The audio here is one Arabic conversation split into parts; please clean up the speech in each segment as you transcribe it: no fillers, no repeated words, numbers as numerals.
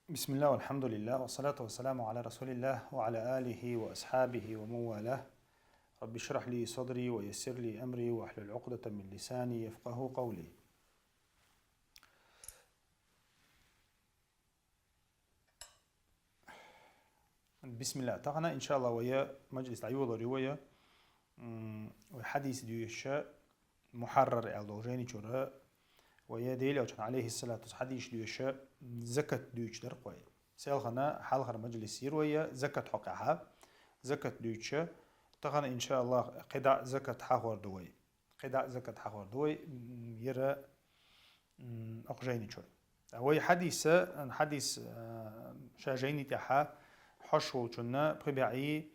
بسم الله والحمد لله والصلاة والسلام على رسول الله وعلى آله وأصحابه ومن والاه. رب اشرح لي صدري ويسر لي أمري واحلل عقدة من لساني يفقه قولي. بسم الله تغنى إن شاء الله ويا مجلس عيوض رواية وحديث ديوشة محرر الدوجيني جرا ويا ديلي عليه الصلاة والسلام حديث ديوشة زكاة ديوش در قوي سيلخنا حلقة مجلس يروية زكاة حقها زكاة ديوشة طبعا إن شاء الله قدع زكاة حور دوي قدع زكاة حور دوي يرى أقجيني شو هو حديث شاجيني تاعها حشو جنا بخبعي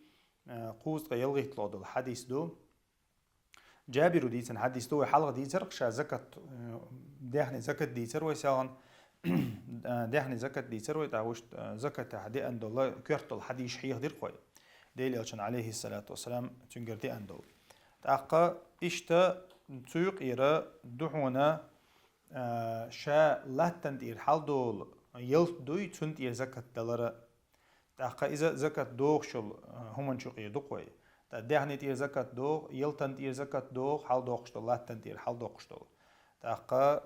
قوس يلغي تلاد الحديث دو جابر ديتن حديث دو حلقة ديتر قشا زكاة دهني زكاة ديتر ويسان دهني زكاة ديتر ويتعوش زكاة هدي أن الله كرت الحديث حيه دير قوي ديلي أشان عليه الصلاة والسلام تنقرتي أندو تأقى إشتا تسوق إيرا دحونا شا لاتن دير حال دول يلت دوي تسنت إير زكاة دلارا تأقى إذا زكاة دوغ شل همان شقير دقوي دهني تير زكاة دوغ يلتن تير زكاة دوغ حال دوغ شتل لاتن تير حال دوغ شتل تأقى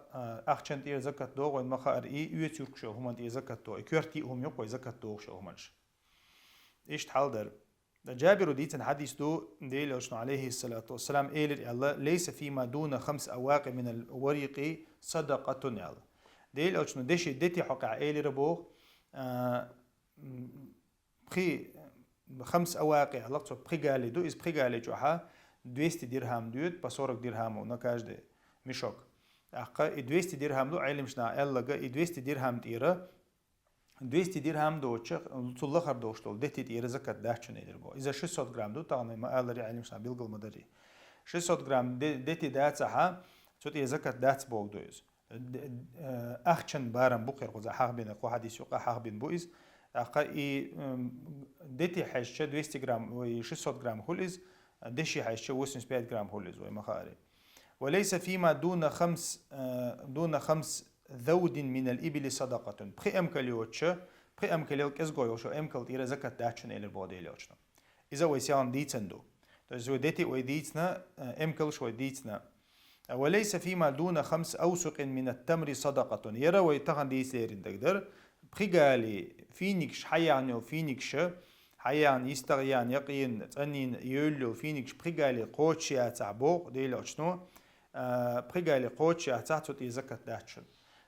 أخشن تير زكاة دوغ وين مخا أرئي يوت يرك شل همان تير زكاة دوغ كورتي هم يقوي زكاة دوغ شل همانش إيش حال در جابر ديتن حديث دو ديل أشنا عليه الصلاة والسلام إيلر الله ليس فيما دون 5 أواق من الورق صدقة يلا ديل أشنا دشي دتي حقع إيلر بوغ بخي 5 أواقع لقطة بخيجالي دو إز بخيجالي جوها 200 درهم ديوت بصورك درهم ونكاج ده مشوك أقا 200 درهم دو علمشنا الله جا 200 درهم تيرا 200 درهم دوتش تلخر دوشتول دتي تيرا زكاة داشون يدربو إذا 600 جرام دو تاني ما الله علمشنا بيلقل مدري 600 جرام دتي داتها صوت زكاة داتس بول دوز أخشن بارم بقر قزا حق بين قو حديث يقع حق بين بويز أقا دتي حشة 200 جرام و 600 جرام هولز دشي حشة 75 جرام هولز ومخاري وليس فيما دون خمس ذود من الإبل صدقة بخي أمكليوتش بخي أمكليوك إزغويوشو أمكل تيرا زكاة داشن إلى البوديلوشنا إذا ويسيان ديتندو تزو دتي ويديتنا أمكل شو ديتنا وليس فيما دون 5 أوسق من التمر صدقة يرى ويتغن ديسيرين تقدر بخيغالي فينيكش حيان وفينيكش حيان يستغيان يقين تنين يولو فينيكش بخيغالي قوتشي تعبوق ديلو شنو بخيغالي قوتشي تعتوتي زكاة داشن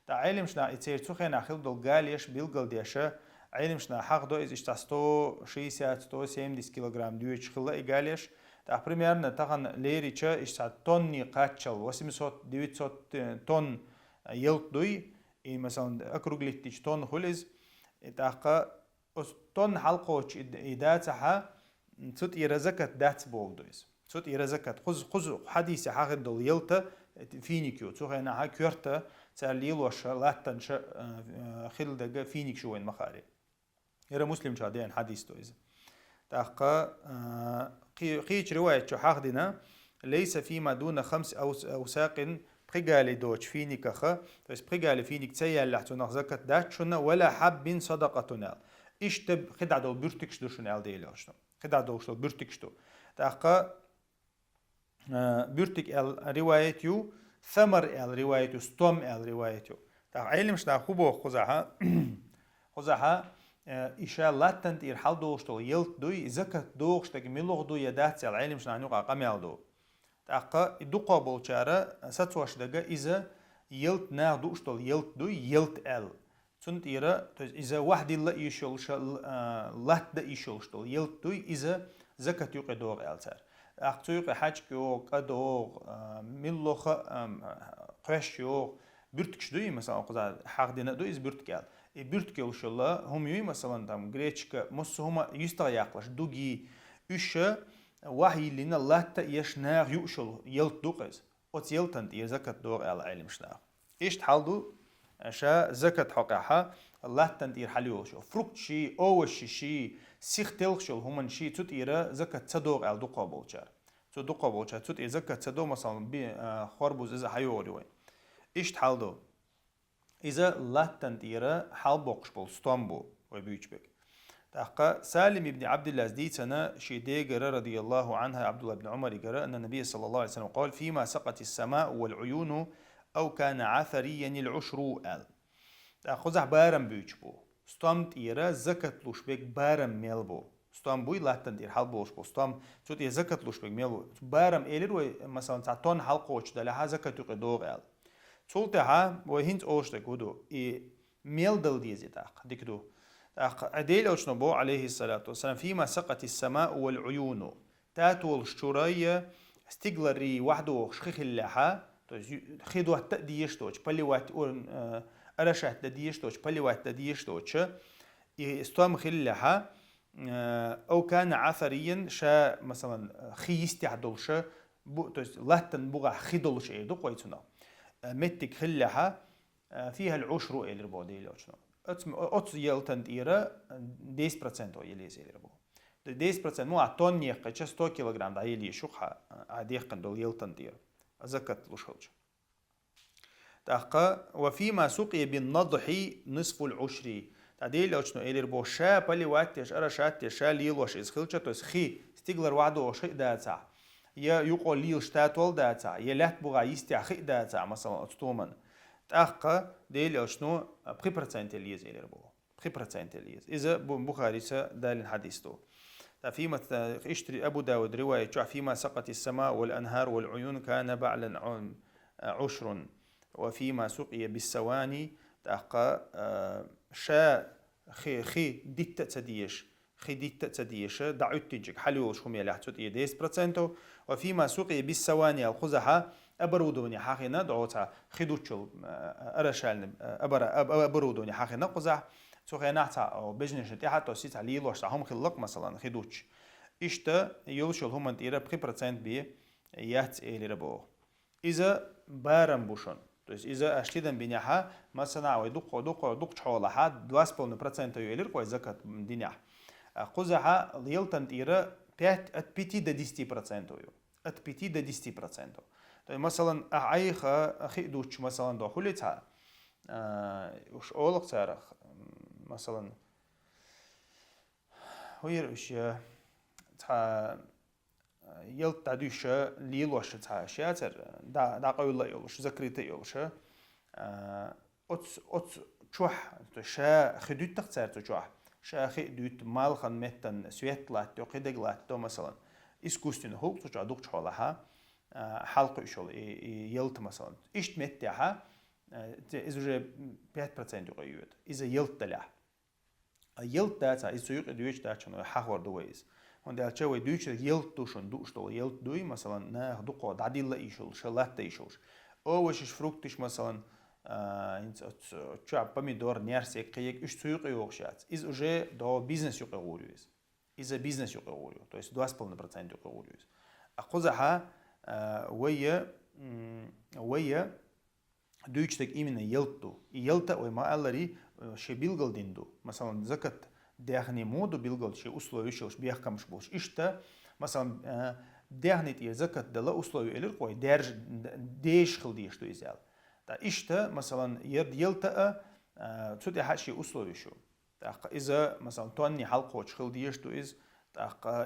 تا علمشنا اتير تخينا خلدل غاليش بيلغل ديشا علمشنا حق دو إز إشتا 160-170 كيلوغرام ديوش خلا إيغاليش تا примерно تغن ليريشا إشتا توني قاتشل 800-900 تون يلت دوي إي مثلا أكروغليتش تون خلز تاقا تون حلقوش إداتها تسوت إيرزكت داتس بولدويز تسوت إيرزكت خز حديث حق دول يلتا فينيكيو تسوخينا ها كورتا تساليل وش لاتن خلدق فينيك شوين مخاري يرى مسلم شادين حديث دويز تاقا قيش رواية شو حقدنا ليس فيما دون 5 أوساق بخيغالي دوش فينيك أخا بس بخيغالي فينيك تسيال لحتو زكاة داتشنا ولا حب صدقتنا إيش تب خدع دول بيرتكش دوشنا ديلوشنا خدع دوشنا بيرتكش دو تاقا بيرتك روايتيو ثمر روايتيو ستوم روايتيو تاق علمش تا خوبو خزاها إشاء لاتنت إرحال دوشتو يلت دوي زكاة دوشتك ملوغ دو يداتي العلمش نعنوغا قميال دو تاقا دقا بولشارة ساتواش دقا إذا يلت ناغ دوشتو يلت دوي يلت تنت إيرا إذا واحد الله يشولش لات دا يشولشتو يلت دوي إذا زكاة يوقع دوغ تار أختويق حاج كيو قدوغ ملوخ قش يو بيرتكش دوي مثلا قزا حق دينا دوي إز بيرتكال بيرتكال وشلا هم يوي مثلا تام غريتشكا مس هما يستغ ياقلاش دوغي üç وحي لنا لاتا يشناغ يوشل يلت دوغز أوت يلتند يزكت دوغ على علمشنا إيش تحالدو شا زكت حقها لاتند يرحليو شو فروكت شي أوش شي سيختل شو همان شي تut إيرا زكت تصدوغ على دوقا بولشار تو دوقا بولشار تut إيرا زكت تصدوغ مثلا بي خربوز إذا حيوري وين إيش تحالدو إذا لاتن تيرا حال بوقش بول ستومبو وبيوجبك تحقق سالم بن عبد الله زديتنا شيديغر رضي الله عنها عبد الله بن عمر قرأ أن النبي صلى الله عليه وسلم قال فيما سقط السماء والعيون أو كان عثريا العشر آل تأخذ بارم بيوجبو ستوم تيرا زكت لوشبك بارم ميلبو ستوم بوي لاتن تير حال بوش بو ستوم شو زكت لوشبك ميلبو بارم إيلر مثلا تعطون حلقوش دلها زكت يقدوغ آل سولتها وهنت أوشتك ودو ميل دل ديزيتاق ديكدو عديل أوشنبو عليه الصلاة والسلام فيما سقط السماء والعيون تاتو الشورية استقلري وحدو شخيخ اللحا خيدو التأديشتوش بلي وات أرشح تديشتوش بلي وات تديشتوش استوام خلها أو كان عثريا شا مثلا خيستي عدولش لاتن بغا خيدولش ايدو قويتنا متك خلها فيها العشر إلى ربع ديل أوشنا أتس يلتن تيرا 10% يليز إلى ربع 10% مو عطون يقة 100 كيلوغرام دا يلي شوخها عديق دول يلتن تيرا أزكت لشلج تحقا وفيما سقي بالنضح نصف العشر تعديل أوشنا إلى ربع شا بالي واتيش أرى شاتيش شا ليلوش إسخلشة توس خي ستيغلر وعدو وشيء داتا يا يقول ليل شتاتول داتا يلات بغا يستع خي داتا مثلا أتستومن تأخذ ديل شنو 3% اليز إلى ربو 3% اليز إذا بخاري دال حديثه فيما اشتري أبو داود رواية فيما سقط السماء والأنهار والعيون كان بعلا عشر وفيما سقي بالسواني تأخذ شا خي ديت تديش خي ديت تديش دعوت تجيك حلوش هم يلاحظوا 10% وفيما سقي بالسواني الخزحة أبرودوني حقنا دعوتها خدوتشل أرشال أبرودوني حقنا قزح سوخي نحتا أو بجنش تحت وسيت على يلوش هم خلق مثلا خدوتش إشتا يلوشل هم انتيرا 3% بي يات إلى ربو إذا بارم بوشون إذا أشتدن بنيها مثلا ودق حولها 2.5% يلير كوي زكاة دنيا قزح يلتن تيرا بيت بيتي دا 10% يو ات بيتي دا 10% مثلا أعيخة أخي دوتش مثلا دخولتها وش أولق تارخ مثلا ويرش تا يلت تعديش ليلوش تا شاتر دا قوي الله يلوش ذكريت يلوش أت شوح شا خدوت تختار تشوح شا خدوت مال خن متن سويت لات تقيدك لات تو مثلا إسكوستين هو تشوح دوك حولها حلقة شغل يلت مثلا إيش متها إذا 5% يقيود إذا يلت له يلت ده إذا يقيد دويش ده شنو حوار دويس هون ده شوي دويش يلت دوشون دوش طول يلت دوي مثلا نه دقة دعديل لا يشول شلات يشولش أو وش فروكتش مثلا إنت شعب بميدور نيرسي قيك إيش سوق يوقشات إذا جه ده بيزنس يقيوريز إذا بيزنس يقيوريو تو إذا 2% يقيوريز أخذها ويا دويشتك إيمنا يلتا وما ألري شي بيلغل ديندو مثلا زكت داخني مودو بيلغل شي أسلوي شوش بيحكمش بوش إشتا مثلا داخني تي زكت دلا أسلوي إلر قوي دارج ديش خل ديشتو إزال تا إشتا مثلا يلتا تسودي حاشي أسلوي شو إذا مثلا توني حلقوش خل ديشتو إز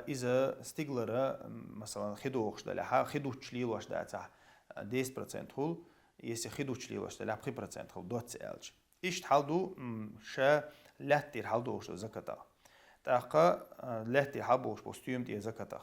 إذا ستيغلر مثلا خدوش دلها خدوش ليلوش داتا 10% هول يسي خدوش ليلوش دلها 3% هول دوت سألج إيش تحلدو شا لاتير حلدوش زكاة تاقا لاتير حبوش بوستيوم تي زكاة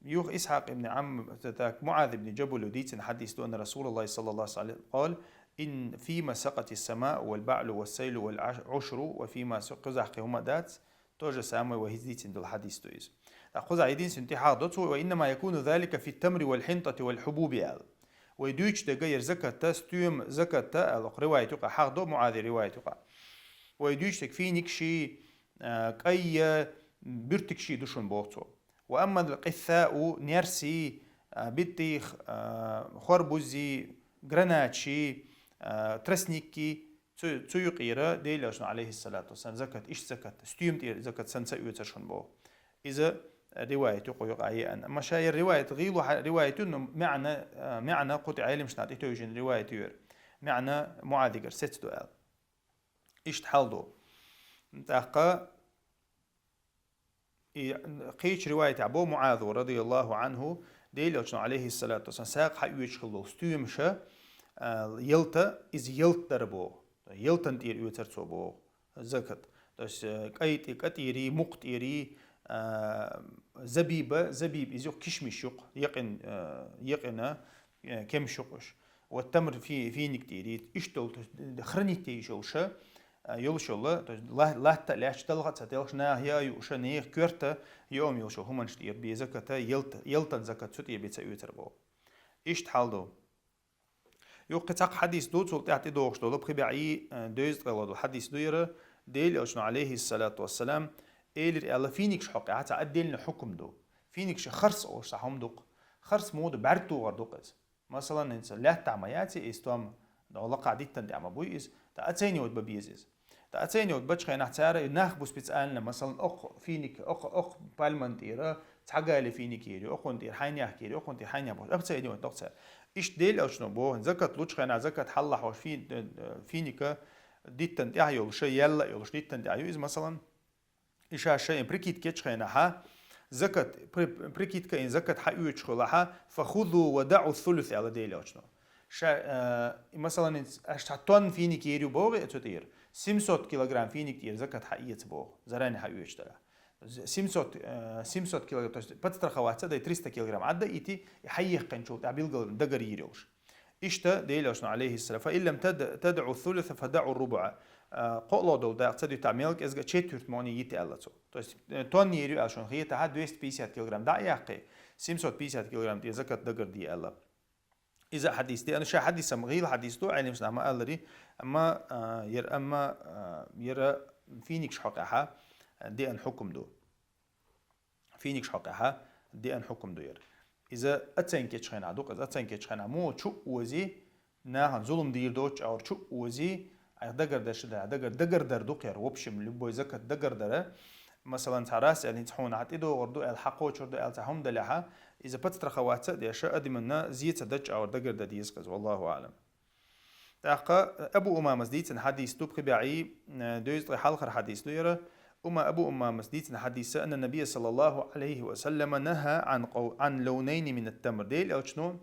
يوخ إسحاق ابن عم تاك معاذ بن جبل وديتن حديث أن رسول الله صلى الله عليه وسلم قال إن فيما سقط السماء والبعل والسيل والعشر وفيما سقط هما دات توجه سامي وهزيتين دول حديث تويز أخذ عيدين سنتي حاضته وإنما يكون ذلك في التمر والحنطة والحبوب آل ويدوش دغير زكاة ستيوم زكاة الأخ روايتك حاضو معاذ روايتك ويدوش تكفينك شي كأي برتك شي دوشن بوتو وأما القثاء نيرسي بيتيخ خربوزي جراناتشي ترسنيكي تسويقيرا ديلاشنا عليه الصلاة والسلام زكاة إيش زكاة ستيوم زكاة سنسا يوتشون بو إذا رواية يقول عيان مشاير رواية غيلو رواية إنه معنى قطع علم شنات يتوجن رواية يور معنى معاذ ست سؤال إشت حالدو تاقا قيش رواية أبو معاذ رضي الله عنه ديل عليه الصلاة والسلام ساق حيوش خلو ستيومشا يلتا إز يلت دربو يلتن تير يوتر بو زكت داش قيت كتيري مقتيري زبيب إز يق كشمش يق يقنا كم شقش والتمر في نكتيري إشتول خرني تيجوشا يلشوا لا تلاش تلغت ستلش ناهيا يوشا نيخ كورتا يوم يلشوا هم نشتير بيزكتا يلتن زكت ستي بيتسا يوتربو إشت حالدو يوقتاق حديث دو تسول تعطي دوغش دولو بخبعي دوز تغلو حديث دويرة ديل أشنو عليه الصلاة والسلام إيلر ألا فينيكش حقي حتى أدلنا حكم دو فينيكش خرس أو صحهم دوق خرس مود بارتو غردوقز مثلا إنسان لا تعمياتي إستوام دولا قاعدتن دعما بويز تأتيني ود ببيزيز تأتيني ود بتشخي نحتار ناخ بوس بتسألنا مثلا أخ فينيك أخ بالمنتيرة تحقق لي فينيك يري أخ نتير حين يحكي أخ نتير حين يبوس أبتسألني ود دكتور إيش ديل أو شنو بو زكت لوش خنا زكت حلح وش فينيك ديتن تعيو شيء يلا يلش ديتن تعيو إذا مثلا إيش هالشيء بريكيت كيتش خنا ها زكت بريكيت كإن زكت حيوش خلاها فخذوا ودعوا الثلث على ديل أو شنو مثلا أشتون فينيك يريو بوغ أتوتير 700 كيلوغرام فينيك تير زكت حقيقة بوغ زراني حيوش ترى 700 كيلوغرام بتتر خواتة ده 300 كيلوغرام عدا إيتي يحيق قنشو تعبيل قلب دقر يريوش إشتا ديل أشنو عليه السلام فإن لم تدعوا الثلث فدعوا الربع قولوا دول دا اقتصادي تعملك إزغا تشيتورت موني يتي ألتو تون يريو أشون خيطة ها 250 كيلوغرام دا يحقي 750 كيلوغرام تير زكت دقر دي ألا إذا حديث دي أنا شا حديث غير حديث دو علم سنا ما قال لي أما يرى فينيكش حقها دي أن حكم دو فينيكش حقها دي أن حكم دو ير إذا أتسين كيتش خنا دوق إذا أتسين كيتش خنا مو شو وزي ناهن ظلم دير دوتش أو شو وزي دقر دش دقر در دوق ير وبشم لبوي زكت دقر در مثلا تراس يعني تحون عتيدو وردو الحقو شردو التهم دلها إذا بتتر خواتة دي أشياء دي منا زيت دج أو دقر دديس كز والله أعلم. تاقا أبو أمامة ديت حديث دوب خبيعي دوز حلقة حديث دويرة أبو أمامة ديت حديث أن النبي صلى الله عليه وسلم نهى عن لونين من التمر ديل أو شنو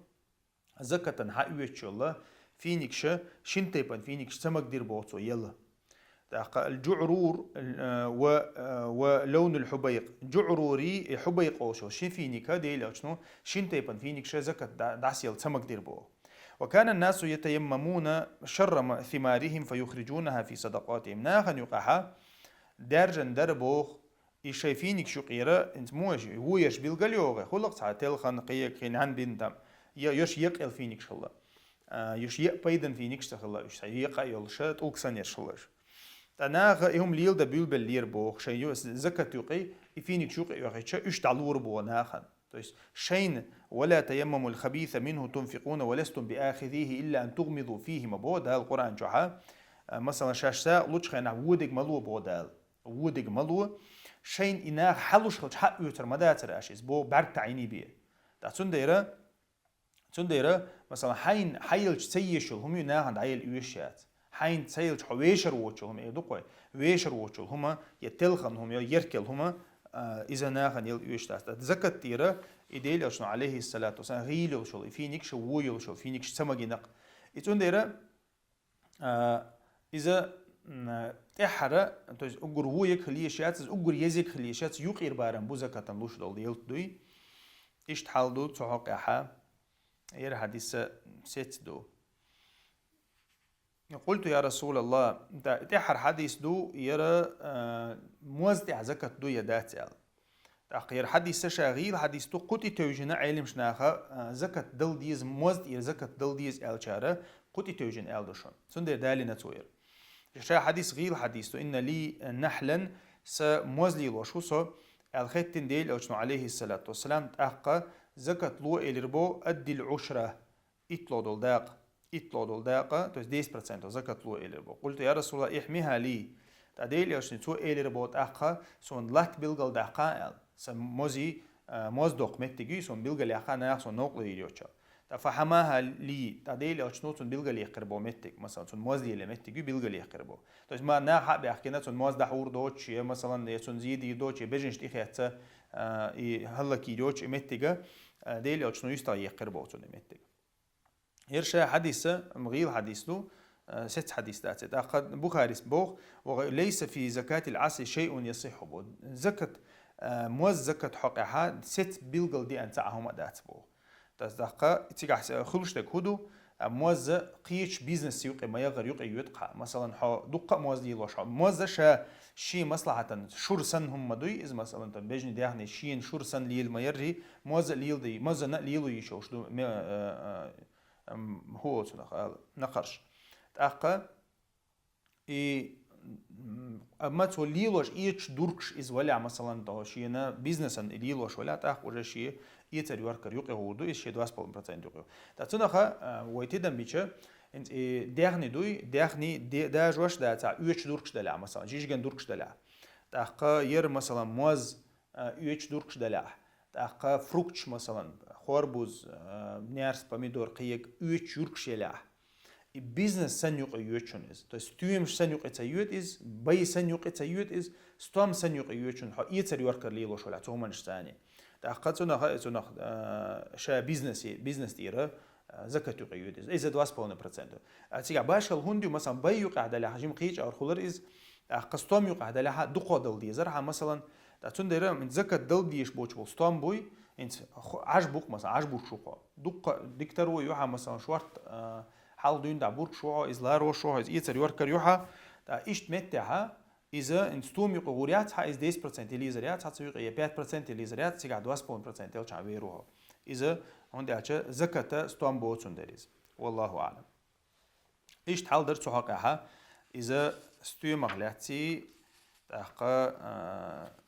زكاة حقيقة الله فينيكش شنتيبان فينيكش سمك دير بوتو يلا. الجعرور ولون الحبيق جعروري حبيق أوشو شين فينيك ديل أو شنو شين تيبان فينيك شزكت داسيل سمك دير بو وكان الناس يتيممون شر ثمارهم فيخرجونها في صدقاتهم ناخن يقعها درجن دربوخ إيشي فينيك شقيرة انت موجي هو يش بالقليوغة خلق ساعتيل خان قيق خينان بنتم يش يقل فينيك شلا يش يقبيدن فينيك شلا يش يقع يلشت أوكسان يشلش تناغ هم ليل ده بيل باللير بوخ شيء زكاة يقي يفينك شوق يقي شيء تعلور بو ناخن تويس شين ولا تيمموا الخبيث منه تنفقون ولستم بآخذيه إلا أن تغمضوا فيه مبود هذا القرآن جحا مثلا شاشا لوش خينا وودق ملو بودال وودق ملو شين إناغ حلوش خلش حق يوتر مداتر أشيز بو برد تعيني بيه تنديرة مثلا حين حيلش سيشل هم يناغن عيل يوشيات حين سيلش حويشر ووتشل هم يدقوا ويشر ووتشل هما يتلخن هم يركل هما إذا ناخن يشتاست تذكر تيرة إديل أشنو عليه الصلاة والسلام غيل وشل فينيك شو ويل فينيك سمجي نق يتون ديرة إذا تحرى توز أجر ويك خليشات أجر يزيك خليشات يقير بارم بوزكة لوش دول يلت دوي إيش تحال دو تحق أحا ير حديث ست دو قلت يا رسول الله تحر حديث دو يرى موزع زكاة دو يدات يال تأخير حديث شاغيل حديث دو قطي توجنا علم شناخا زكاة دل ديز موزع زكاة دل ديز يال شارة قطي توجن يال دوشون سندر دالي نتوير شا حديث غيل حديث دو إن لي نحلا سموزلي لوشوسو الختن ديل أوشنو عليه الصلاة والسلام تأخا زكاة لو إلربو أدي العشرة إطلو دول داقة توز 10% زكاة لو إلربو قلت يا رسول الله إحميها لي تديل يوشني تو إلربو تأخا سون لات بيلغل داقا سم موزي موز دوق متجي سون بيلغل يأخا ناخ سون نوق ليريوشا فحماها لي تديل أشنوتون بيلغلي يقربو متك مثلا تون موزدي اللي متك بيلغلي يقربو طيب ما ناحق بيحكينا تون موز دحور دوتش مثلا يتون زيدي دوتش بيجنش تيخيتا هلا كي دوتش متك ديل أشنو يستا يقربو تون متك يرشا حديثة مغيل حديثه ست حديث ذات أخذ بخاري بوغ وليس في زكاة العسل شيء يصح به زكاة موز زكاة حقها ست بيلغل دي أنتعهم ذات بوغ تصدق تيجح خلوش تك هدو موز قيش بيزنس يقي ما يغير يقي يتقع مثلا ح دقة موز دي لوش موز شا شي مصلحة شور سن هم مدوي إذا مثلا تبجني ده يعني شين شور سن ليل ما يري موز ليل دي موز نقليلو يشوش دو هو نقرش تأقى أما تو ليلوش إيش دوركش إز ولا مثلا تاشينا بيزنسن ليلوش ولا تأخ ولا شيء يتر يوركر يقي هو دو إيش 2% يقي تاتناخا ويتدم بيتش انت دهني دوي دهني ده جوش ده تاع إيش دوركش دلع مثلا جيش جن دوركش دلع تأقى ير مثلا موز إيش دوركش دلع تأقى فروكتش مثلا خوربوز نيرس باميدور قيق إيش يوركش يلع business sen yok ayuçun is. To stüem sen yok ayuç is, bay sen yok ayuç is, stom sen yok ayuçun. Ha yeter yorkar lilo şola toman istani. Da qatuna ha etuna şa business dira zakat yok ayuç is. İzed 2%. Atiga başal hundi mesela bay yok ada la hajim qiç ar khular is. Qastom yok ada la duqadal di zarha mesela da tundira min zakat dal diş boç bol stom boy انت عجبك مثلا عجبك شو دق دكتور يوحى مثلا شوارت حال دون دا بورك شو إزلارو شو إز إيتر يوركر يوحى دا إيشت متها إذا إنستوم يقوريات ها إز 10% اللي زريات هتصير 5% اللي زريات تيجي 2% اللي تعبيروها إذا عندي أشياء زكاة ستوم بوتون داريز والله أعلم إيشت حال درت حقها إذا ستوم مغلاتي تحقق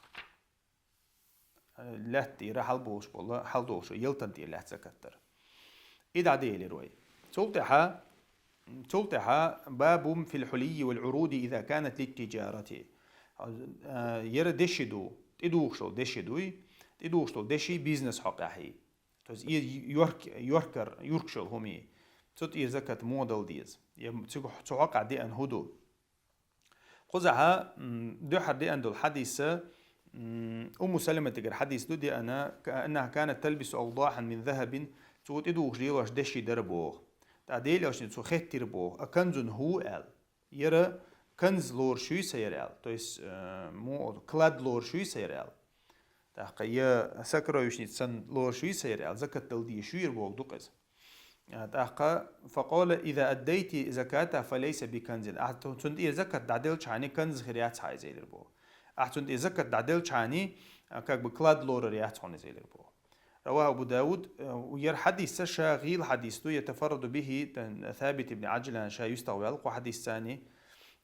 لا تيرا حال بوش والله حال دوش يلتن تير لا تزكتر إذا عدي لروي تلتها باب في الحلي والعروض إذا كانت للتجارة يرى دشدو تدوشتو دشدوي تدوشتو دشي بيزنس حقاحي توز يوركر يوركشل همي تطير زكاة موديل ديز تحقق دي أن هدو قزعها دو حد أن دو الحديث أم سلمة تقر حديث دو دي أنا كأنها كانت تلبس أوضاحا من ذهب تقول إدوش ديوش دشي دربوغ تعديل أوش نتسو خيت تربوغ أكنزن هو أل يرى كنز لور شوي سير أل تويس مو كلاد لور شوي سير أل تحقيا سكرا يوش نتسن لور شوي سير أل زكاة تلدي شوي يربوغ دوقز تحقا فقال إذا أديت زكاة فليس بكنز أحتون تندي زكاة دعدل شعني كنز خريات هاي زي الربوغ أحتون دي زكاة دعدل شعني كاك بكلاد لور ريات هون زي الربوغ رواه أبو داود وير حديث شاغيل حديث يتفرد به ثابت بن عجلان شا يستوى وحديث ثاني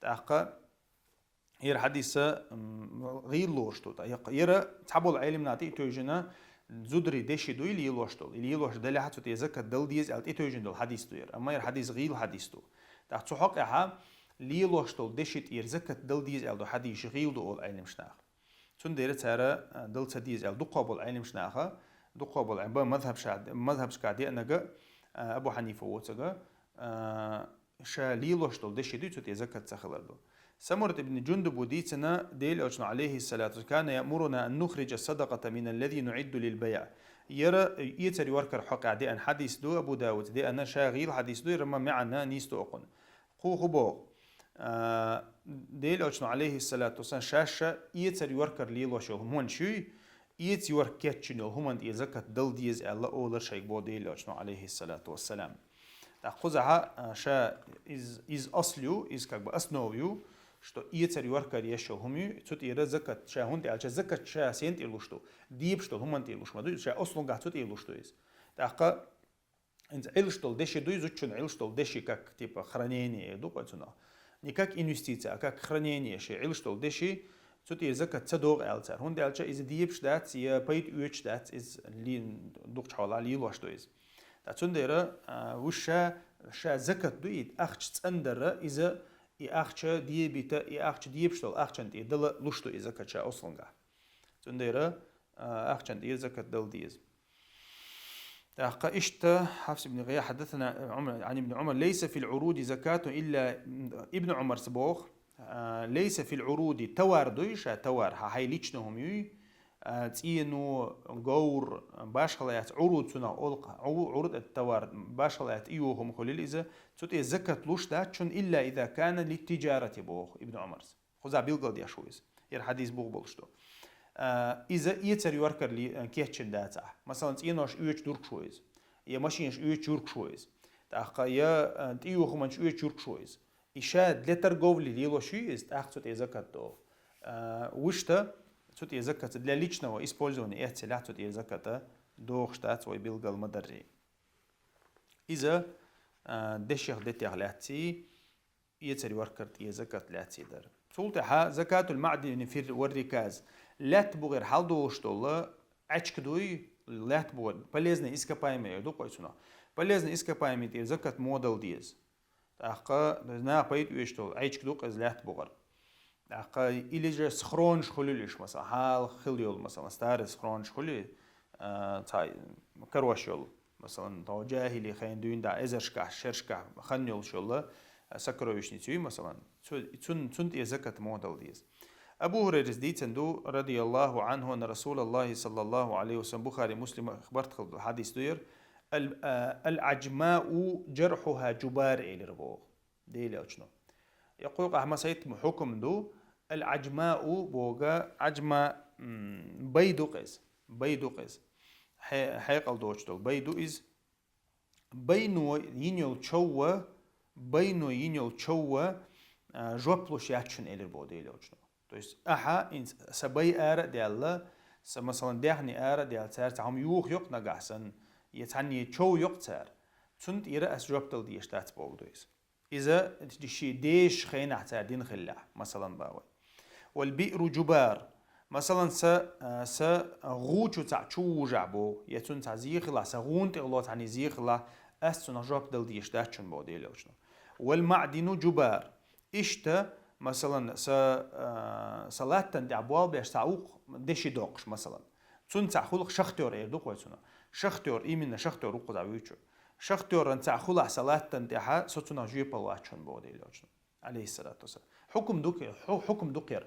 تأقى ير حديث غيل لوشتو ير تحبول العلم نعطي توجنا زدري دشي دوي اللي يلوشتو دل حتى تيزكى دل ديز ألت توجن دل حديث تو ير أما ير حديث غيل حديث تو تحت حقها اللي يلوشتو دشيت ير زكى دل ديز ألت حديث غيل دو العلم شناخ تندير ترى دل تديز ألت قابل العلم شناخه دقابل عبا مذهب شكادي أنجا أبو حنيفة وتجا شا ليلوشتل دشي دي تتي زكاة سخلردو سمرة ابن جندب وديتنا ديل أجن عليه الصلاة كان يأمرنا أن نخرج الصدقة من الذي نعد للبيع يرى يتري وركر حق عدي أن حديث دو أبو داود دي أنا شاغيل حديث دو رما معنا نيستو أقن قو خبو ديل أجن عليه الصلاة والسلام شاشة يتري وركر ليلوشل هون شوي يت يوركتشنو هم أنت زكاة دل ديز الله أول شيء بوديل أجنو عليه الصلاة والسلام. تأخذها شا إز أصليو إز كعب أصنويو شتو يتر يوركر يشوا همي تطير زكاة شا هون تعال زكاة شا سنت إلوشتو ديب شتو هم أنت إلوش ما دو شا أصلون قاعد تطير إلوشتو إز. تأخذ أنت علشتو دشي دوي زوجون علشتو دشي كك تيب خرانيني دو قتنا نكاك إنوستيتا كك خرانيني شيء علشتو دشي تطير زكاة تدور ألتر هون دالشة إذا ديبش دات يا بيت يوش دات إز اللي دوقت حوالي ليلوش دويز تاتون ديرا وشا زكاة دويد أخش تندر إذا أخش ديبيتا أخش ديبش دل أخش أنت دل لوشتو إذا كتشا أصلاً تون ديرا أخش أنت زكاة دل ديز إشت حفص بن غياث حدثنا عمر عن ابن عمر ليس في العروض زكاة إلا ابن عمر سبوخ ليس في العروض توار دويش توار هاي ليشنهم يي تينو غور باشخلات عروض سنا ألقى عروض التوار باشخلات إيوهم خليل إذا تؤتي زكاة لوش داتشون إلا إذا كان للتجارة بوخ ابن عمر خذا بيلقل دي شويز ير حديث بوخ بولشتو إذا يتر يوركر لي كيتشن داتا مثلا تينوش إيوش دورك شويز يا ماشينش إيوش دورك شويز تأخا يا تيوخ منش إيوش دورك شويز إشاد لتر قولي ليلو شويز تأخ تؤتي زكاة دو وشتا تؤتي زكاة для личного использования этих целях تؤتي زكاة دوخ штат свой بيلقل مدري إذا دشيخ دتيغ لاتي يتر يوركر تي زكاة لاتي در سلطة زكاة المعدن في والركاز لا تبغير حال دوشتولا عشكدوي لا تبغير полезные ископаемые до койсуна полезные ископаемые тир زكاة модал диез تاقا на пойт уештол عشكدو قز لا تبغير تاقا или же схронж خلوليش مثلا حال خليول مثلا ستار سхронж خلي تاي كرواشول مثلا تو جاهلي خين دوين دا ازرشكا شرشكا خنيول شولا سكرويشنيتي مثلا تسنت زكاة مودال ديز أبو هريرة ديتندو رضي الله عنه أن رسول الله صلى الله عليه وسلم بخاري مسلم أخبرت الحديث دير العجماء جرحها جبار إلى ربو ديلي أشنو يقول أحمد سيد حكم دو العجماء بوغا عجماء بيدو قيس حيقل دوشتو بيدو إز بينو ينيو تشوه بينو ينيو تشوه جوبلوش ياتشن إلى ربو ديلي أشنو То есть, سبي آرة ديالله مثلا دهني آرة ديال تار تعم يوخ يق نجحسن يتعني شو يق تار تنت إيرا أسجوبتل ديش تات بودويس إذا دشي ديش خين احتار دين خلا مثلا باوي والبئر جبار مثلا س غوچو تاع شو جعبو يتون تاع زيخلا سغون تغلط عني زيخلا أستون جوبتل ديش تاتشن بوديل وشنو والمعدن جبار إشتا مثلا صلاتن دي أبواب باش تعوق دشي دوقش مثلا تون تعخلق شختور يردوق ويتونا شختور إيمنا شختور وقض عويتشو شختور أن تعخلق صلاتن دي ها ستونا جيب الواتشون بودي لوجنا عليه الصلاة والسلام حكم دوكير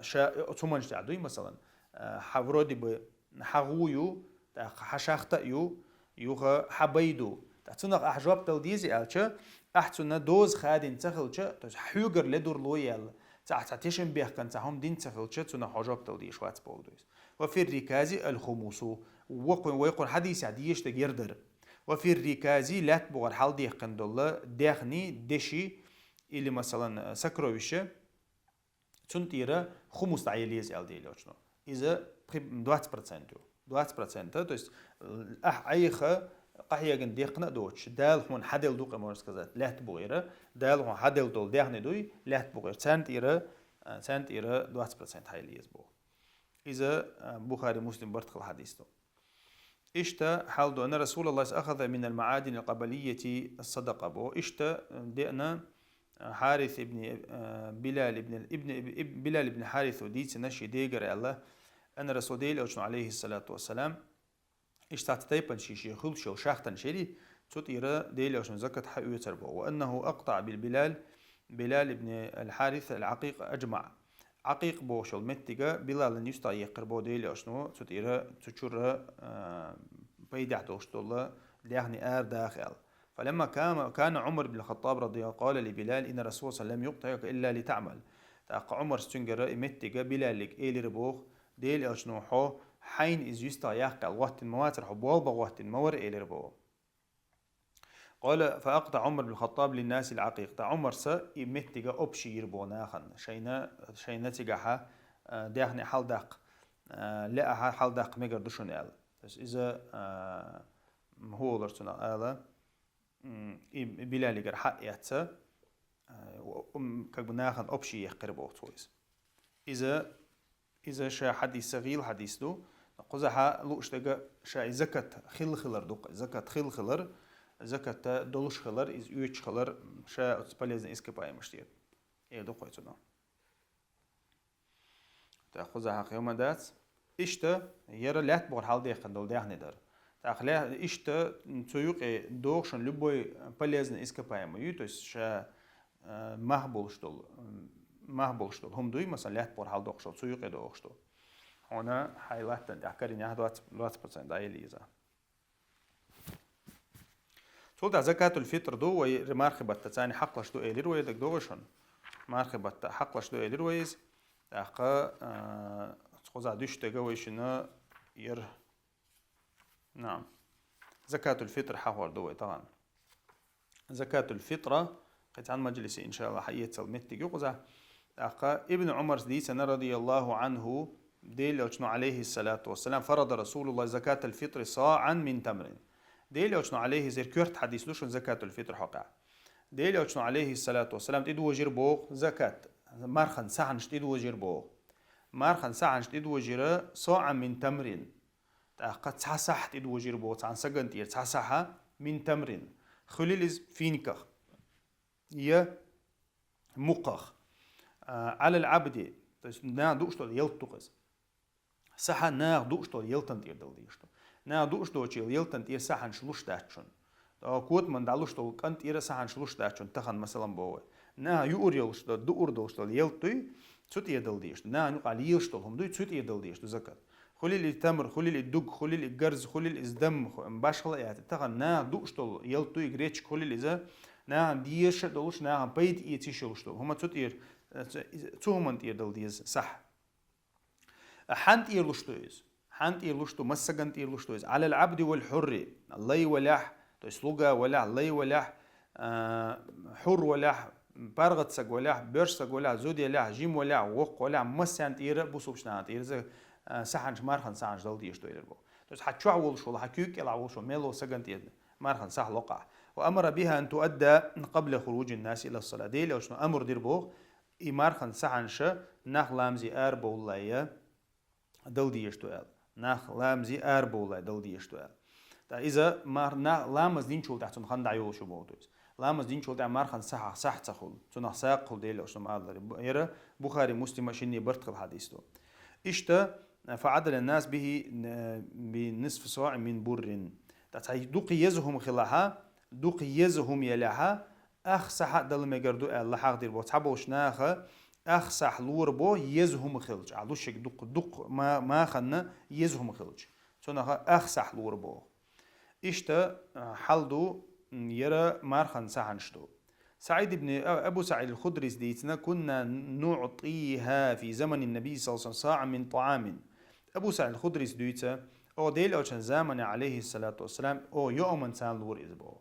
شا تومنج تعدوي مثلا حورودي بحغويو حشاختيو يوغا حبيدو تعتنق أحجاب تلديزي ألشا أحتنا دوز خادين تخلشة تج حجر لدور لويال تعتشم بيه كان تعهم دين تخلشة تنا حجاب تلدي شوات بودوس وفي الركازي الخموس ويقول حديث عديش تجردر وفي الركازي لا تبغى حال ديه قندولا داخني دشي اللي مثلا سكرويشة تنتيرا خموس تعيليز ألدي لوشنو إذا 20% то есть أيخه قحية جن ديقنا دوتش دال هون حدل دوق أمورس كذا لا تبغيره دال هون حدل دول دهني دوي لا تبغير سنت إيرا 20% هاي اللي يزبو إذا بخاري مسلم برتقل حديثه إشتا حال دو أن رسول الله أخذ من المعادن القبلية الصدقة بو إشتا دينا حارث ابن بلال ابن حارث وديت نشي ديجر الله أن رسول الله عليه الصلاة والسلام اشتعت تيبن شيشي خلش وشاختن شري تطير ديليوشن زكاة حقوق تربو وأنه أقطع بلال ابن الحارث العقيق أجمع عقيق بوشل متجا بلال يستا يقربو ديليوشنو تطير تشور بيدع دوشتولا ليعني داخل فلما كان عمر بن الخطاب رضي الله قال لبلال إن الرسول صلى الله عليه وسلم يقطعك إلا لتعمل تاق عمر ستنجر متجا بلال لك إيلي ربوخ ديليوشنو حو حين إز يستا يحكى الوقت المواتر حبوال بوقت المور إلى ربو قال فأقطع عمر بن الخطاب للناس العقيق تا عمر سا إمتجا أبشي يربو ناخن شينا تجاها داخني حال داق لا حال داق مجر دشون آل بس إذا هو لرتنا آلا بلا لجر حق ياتسا كبناخن أبشي يقربو تويس إذا شا حديث صغير حديث دو قزحة لوش تجا شا زكاة خلر دوق زكاة خلر زكاة دولش خلر إز يوش خلر شا أتباليزن إسكباي مشتير إيه دوق يتونا تأخذها قيوم دات إشتا يرى لا تبغى حال ديخن دول ديخن در Ахля ишта цуюк дохшен любой полезный ископаемый, то есть махбул что хумдуй масал лят пор хал дохшо цуюк дохшо. Она хайлаттан акарин 20% айлиза. سولدا زكاة الفطر دو ومارخبة تاني حقلش دو إلير ويدك دوغشون مارخبة حقلش دو إلير ويز أخا تخوزا دوش تجويشنا ير نعم زكاة الفطر حوار دو طبعا زكاة الفطرة قد عن مجلسي إن شاء الله حيتصل متي جوزا أخا ابن عمر ديسنا رضي الله عنه ديل عليه الصلاة والسلام فرض رسول الله زكاة الفطر صاعا من تمر ديل عليه زير كورت حديث لوشن زكاة الفطر حقا ديل عليه الصلاة والسلام تدو وجر بوغ زكاة مارخن سعنش تدو وجر بوغ مارخن سعنش تدو وجر صاعا من تمر قد تصح تدو وجر بوغ عن سجن تير تصح من تمر خليلز فينكخ يا مقخ على العبد نا دوشتو يلتقز سحا نا دوشتو يلتن تير دل ديشتو نا دوشتو تشيل يلتن تير سحن شلوش داتشون كوت من دالوشتو كنت تير سحن شلوش داتشون تخن مثلا بوه نا يوريلشتو دوردوشتو يلتوي تسوت يدل ديشتو نا نقال يلشتو هم دوي تسوت يدل ديشتو زكاة خليل تمر خليل دوغ خليل جرز خليل ازدم باشخلا يعني تخن نا دوشتو يلتوي جريتش خليل إذا نا ديش دولش نا بيت يتشيلشتو هما تسوت ير تومنت يدل ديز صح حنت يرلشتويز حنت يرلشتو مسجنت يرلشتويز على العبد والحر الله ولاح تسلوجا ولاح الله ولاح حر ولاح بارغتسج ولاح برشسج ولاح زودي ولاح جيم ولاح وق ولاح مسنت ير بوسوبشنات ير سحنش مارخن سحنش دل ديشتو يربو تس حتشوا ولش ولا حكيك يلا ولش ميلو سجنت يد مارخن صح لقع وأمر بها أن تؤدى قبل خروج الناس إلى الصلاة دي لو شنو أمر ديربوغ إمارخن سحنش نخ لامزي بولايا دل ديشتوال نخ لامزي بولايا دل ديشتوال تا إذا مار نخ لامز دين شول تحت خن دعيو شو بوتوس لامز دين شول تاع مارخن صح تخول تنخ ساق ديل لو شنو مادر يرى بخاري مسلم شني برتق الحديث تو إشتا فعدل الناس به بنصف صاع من بر تا دوقي يزهم خلاها دوقي يزهم يلاها أخسح دل مجردو الله حقدر بو تحبوش ناخه أخسح لور بو يزهم خلج علوشك دق ما خلنا يزهم خلج سوناخه أخسح لور بو إشتا حلدو يرى مارخن سحنشتو سعيد بن أبو سعيد الخدري ديتنا كنا نعطيها في زمن النبي صلى الله عليه وسلم صاع من طعام أبو سعيد الخدري ديتا أو ديل أو كان زمن عليه الصلاة والسلام أو يوم إنسان لور إزبو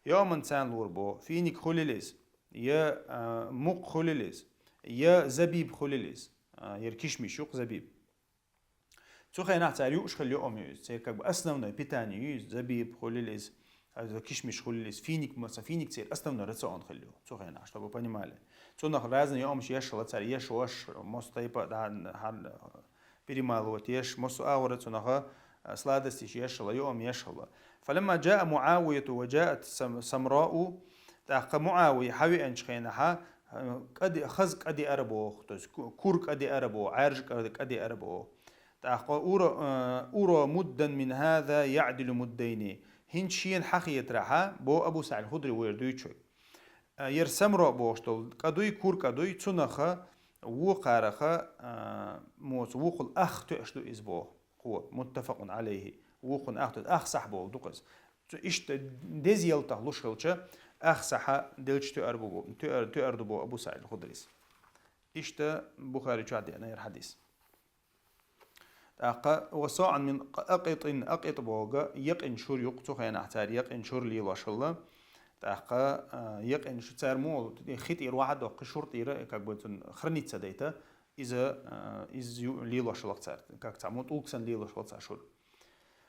يوم إنسان لور بو فينك خليلز يا مق خليلز يا زبيب خليلز يركش مشوق زبيب تو خينا تعريوش خلي يوم يوز سيركب أصلا بيتاني يوز زبيب خليلز هذا كشمش خليلز فينك مثلا فينك تصير أصلا رتسون خليه تو خينا عشان تبغى بني ماله تو نخ رازن يوم شيش لا تعري يش وش مستيبة ده هال بريمالوت يش مس أورد تو نخ سلادس يش لا يوم يش لا فلما جاء معاوية وجاءت سمراء تاق معاوية حوي أنشخينها قد خزق قد أربو كور قد أربو عرج قد أربو تاق أورا مدا من هذا يعدل مدين هنشين حقية رها بو أبو سعيد الخدري ويردويتشوي ير سمراء بوشتل قدوي كور قدوي تنخا وقارخا موت وقل أخ تأشلو إزبو هو متفق عليه وخن أخ صاحبه دقز إيش دزي يلته لوش هلشة أخ صح دلش تأردبو أبو سعيد الخدري إيش تا بخاري شادي أنا الحديث أق وصاعا من أقط بوجا يقين شور يقطو خيان أحتار يقين شور لي واشلا أق يقين شو صار مو خيط واحد وقشور تيرا كقبلتون خرنيت سديتا إذا لي واشلا صار كعمود أوكسن لي واشلا صار شور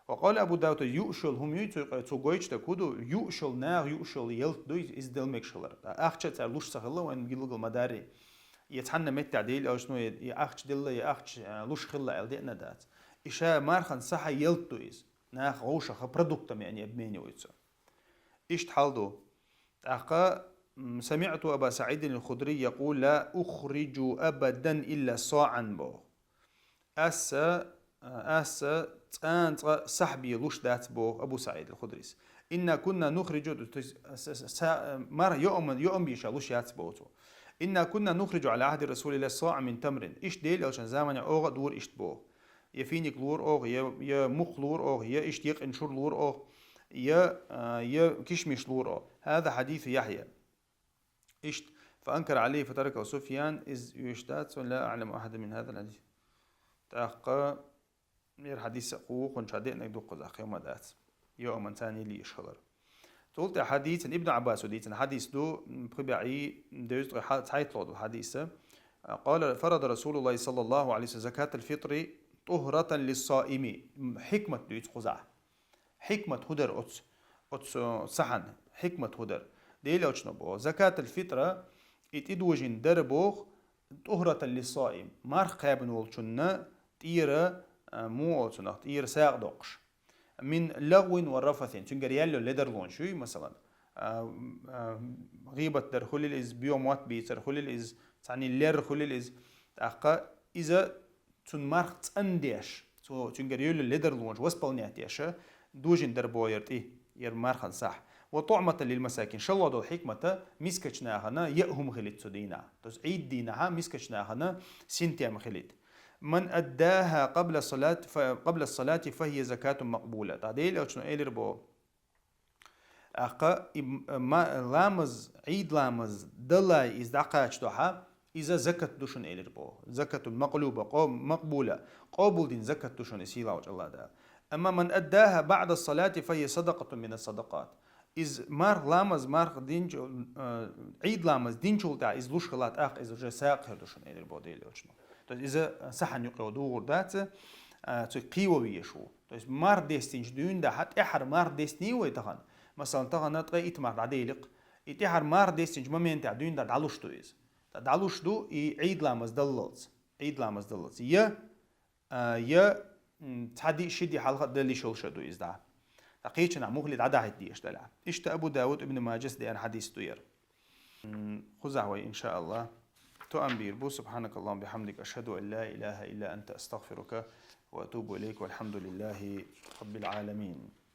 وقال أبو داود يؤشل هم يتوجيش تكودو يؤشل نار يؤشل يلت دوي إز دل مكشلر أخشى تعلوش سهلا وإن جيلوج المداري يتحنى متعديل أو شنو يأخش دل يأخش لوش خلا الدين ندات إشاء مارخن صح يلت دويز ناخ عوشة خبردكتم يعني أبميني ويتسا إيش تحلدو أقا سمعت أبا سعيد الخدري يقول لا أخرج أبدا إلا صاعا بو أسا أس صحبي لوش دات بو أبو سعيد الخدريس إنا كنا نخرج مر يوم بيشا لوش يات بوتو إنا كنا نخرج على عهد رسول الله صاع من تمر إيش ديل عشان زمان أوغ دور إيش بو يفينك لور أوغ يا مخ لور أوغ يا إيش يق إنشور لور أوغ يا كشمش لور أوغ. هذا حديث يحيى إيش فأنكر عليه فتركه سفيان إذ يشتات لا أعلم أحد من هذا الحديث تأقى مير حديث أقوق ونشادئنا يدوق ذاك يوم دات يوم ثاني لي يشخلر تقولت حديث ابن عباس وديت حديث دو بخبعي دوست حيط لود الحديث قال فرض رسول الله صلى الله عليه وسلم زكاة الفطر طهرة للصائم حكمة دوت قزع حكمة هدر أتس صحن حكمة هدر ديل أوشنبو زكاة الفطر اتدوجن دربوخ طهرة للصائم مارخ قابن والشنة تيرا مو أوتنخ تيرا ساق دوقش من لغو ورفث تنقر يالو لدرلون شوي مثلا غيبة در خليل إز بيوموات بيتر خليل إز تعني لير خليل إز أقا إذا تن مارخ تنديش تنقر يالو لدرلون وسبلنياتيش دوجن دربويرتي ير مارخن صح وطعمة للمساكين شلوا دو حكمة مسكشناهنا يأهم خليت سدينا تس عيد دينها مسكشناهنا سنتيام خليت من أداها قبل الصلاة فهي زكاة مقبولة تعديل أو شنو إيلر بو أقا ما لامز عيد لامز دلاي إز دقاش دوها إذا زكاة دوشن إيلر بو زكاة مقلوبة مقبولة قبول دين زكاة دوشن إسيلا وجه الله ده. أما من أداها بعد الصلاة فهي صدقة من الصدقات إز مار لامز مار دينج عيد لامز دينجول دا إز لوش خلات أخ إز رجع ساق هردوشن إيلر بو ديل وجه إذا صحن يقرأ دور دات قيوة ويشو مار ديستينج دون ده حتى إحر مار ديستني ويتخن مثلا تخن نتقى إتمار عديلق إتحر مار ديستينج ما مين تعدون ده دعلوش دو إز دعلوش دو عيد لامز دللز عيد لامز دللز يا تحدي شدي حلقة دلي شول شدو إز ده تقيتش نعموه اللي عدا هيدي إيش دلع إيش أبو داود ابن ماجس دي أنا حديث دوير خزعوي إن شاء الله تؤمبير بو سبحانك اللهم بحمدك أشهد أن لا إله إلا أنت أستغفرك وأتوب إليك والحمد لله رب العالمين.